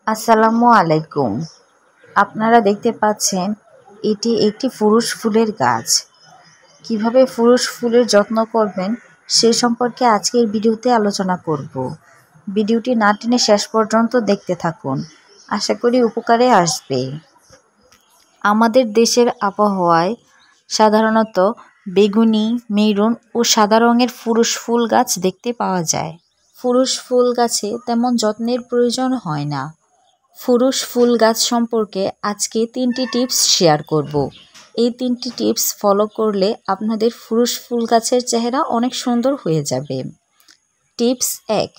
আসসালামু আলাইকুম। আপনারা দেখতে পাচ্ছেন এটি একটি ফুরুষ ফুলের গাছ। কিভাবে ফুরুষ ফুলের যত্ন করবেন সে সম্পর্কে আজকের ভিডিওতে আলোচনা করব। ভিডিওটি না টেনে শেষ পর্যন্ত দেখতে থাকুন, আশা করি উপকারে আসবে। আমাদের দেশের আবহাওয়ায় সাধারণত বেগুনি, মেরুন ও সাদা রঙের ফুরুষ ফুল গাছ দেখতে পাওয়া যায়। ফুরুষ ফুল গাছে তেমন যত্নের প্রয়োজন হয় না। ফুরুষ ফুল গাছ সম্পর্কে আজকে 3টি টিপস শেয়ার করব। এই 3টি টিপস ফলো করলে আপনাদের ফুরুষ ফুল গাছের চেহারা অনেক সুন্দর হয়ে যাবে। টিপস 1,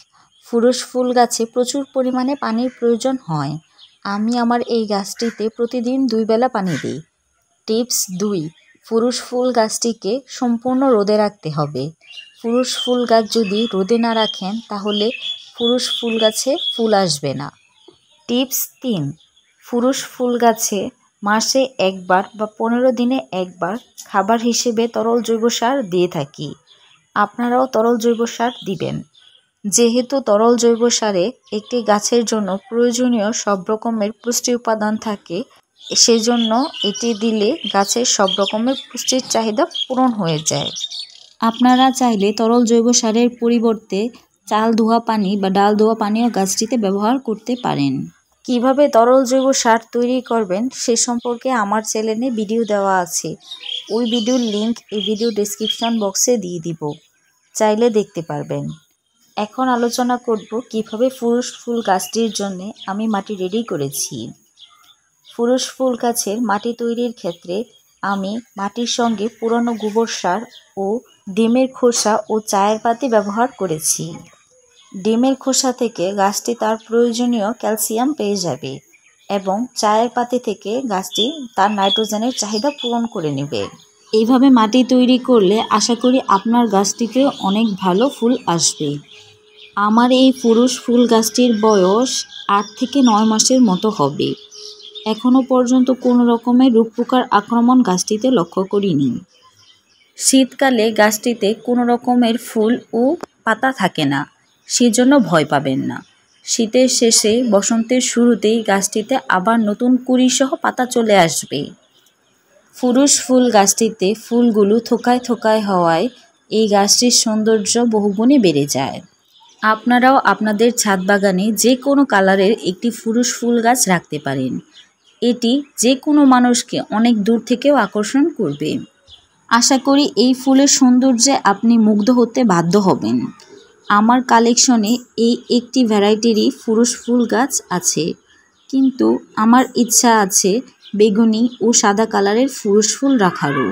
ফুরুষ ফুল গাছে প্রচুর পরিমাণে পানির প্রয়োজন হয়। আমি আমার এই গাছটিতে প্রতিদিন 2 বেলা পানি দিই। টিপস 2, ফুরুষ ফুল গাছটিকে সম্পূর্ণ রোদে রাখতে হবে। ফুরুষ ফুল গাছ যদি রোদে না রাখেন তাহলে ফুরুষ ফুল গাছে ফুল আসবে না। টিপস 3, ফুরুষ ফুল গাছে মাসে একবার বা 15 দিনে একবার খাবার হিসেবে তরল জৈব সার দিয়ে থাকি। আপনারাও তরল জৈব সার দিবেন। যেহেতু তরল জৈব সারে একটি গাছের জন্য প্রয়োজনীয় সব রকমের পুষ্টি উপাদান থাকে, সেজন্য এটি দিলে গাছের সব রকমের পুষ্টির চাহিদা পূরণ হয়ে যায়। আপনারা চাইলে তরল জৈব সারের পরিবর্তে চাল ধোয়া পানি বা ডাল ধোয়া পানিও গাছটিতে ব্যবহার করতে পারেন। কিভাবে তরল জৈব সার তৈরি করবেন সে সম্পর্কে আমার চ্যানেলে ভিডিও দেওয়া আছে। ওই ভিডিওর লিংক এই ভিডিও ডেসক্রিপশন বক্সে দিয়ে দিব, চাইলে দেখতে পারবেন। এখন আলোচনা করব কিভাবে ফুরুষ ফুল গাছটির জন্য আমি মাটি রেডি করেছি। ফুরুষ ফুল গাছের মাটি তৈরির ক্ষেত্রে আমি মাটির সঙ্গে পুরানো গোবর সার ও ডিমের খোসা ও চায়ের পাতি ব্যবহার করেছি। ডিমের খোসা থেকে গাছটি তার প্রয়োজনীয় ক্যালসিয়াম পেয়ে যাবে এবং চায়ের পাতি থেকে গাছটি তার নাইট্রোজেনের চাহিদা পূরণ করে নেবে। এইভাবে মাটি তৈরি করলে আশা করি আপনার গাছটিতে অনেক ভালো ফুল আসবে। আমার এই ফুরুষ ফুল গাছটির বয়স 8 থেকে 9 মাসের মতো হবে। এখনও পর্যন্ত কোনো রকমের রোগ পোকার আক্রমণ গাছটিতে লক্ষ্য করিনি। শীতকালে গাছটিতে কোনো রকমের ফুল ও পাতা থাকে না, সেজন্য ভয় পাবেন না। শীতের শেষে বসন্তের শুরুতেই গাছটিতে আবার নতুন কুঁড়িসহ পাতা চলে আসবে। ফুরুষ ফুল গাছটিতে ফুলগুলো থোকায় থোকায় হওয়ায় এই গাছটির সৌন্দর্য বহুগুণে বেড়ে যায়। আপনারাও আপনাদের ছাদ বাগানে যে কোনো কালারের একটি ফুরুষ ফুল গাছ রাখতে পারেন। এটি যে কোনো মানুষকে অনেক দূর থেকেও আকর্ষণ করবে। আশা করি এই ফুলের সৌন্দর্যে আপনি মুগ্ধ হতে বাধ্য হবেন। আমার কালেকশনে এই একটি ভ্যারাইটিরই ফুরুষ ফুল গাছ আছে, কিন্তু আমার ইচ্ছা আছে বেগুনি ও সাদা কালারের ফুরুষ ফুল রাখারও।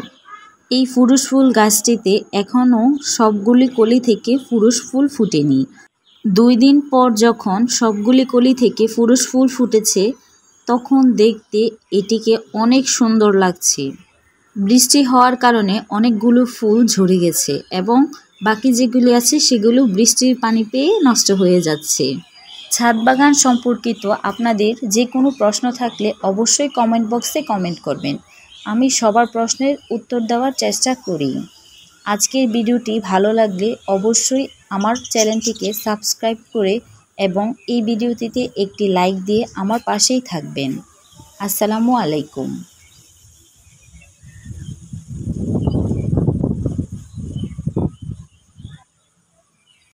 এই ফুরুষ ফুল গাছটিতে এখনও সবগুলি কলি থেকে ফুরুষ ফুল ফুটেনি। 2 দিন পর যখন সবগুলি কলি থেকে ফুরুষ ফুল ফুটেছে তখন দেখতে এটিকে অনেক সুন্দর লাগছে। বৃষ্টি হওয়ার কারণে অনেকগুলো ফুল ঝরে গেছে এবং বাকি যেগুলি আছে সেগুলো বৃষ্টির পানি পেয়ে নষ্ট হয়ে যাচ্ছে। ছাদ বাগান সম্পর্কিত আপনাদের যে কোনো প্রশ্ন থাকলে অবশ্যই কমেন্ট বক্সে কমেন্ট করবেন। আমি সবার প্রশ্নের উত্তর দেওয়ার চেষ্টা করি। আজকের ভিডিওটি ভালো লাগলে অবশ্যই আমার চ্যানেলটিকে সাবস্ক্রাইব করে এবং এই ভিডিওটিতে একটি লাইক দিয়ে আমার পাশেই থাকবেন। আসসালামু আলাইকুম।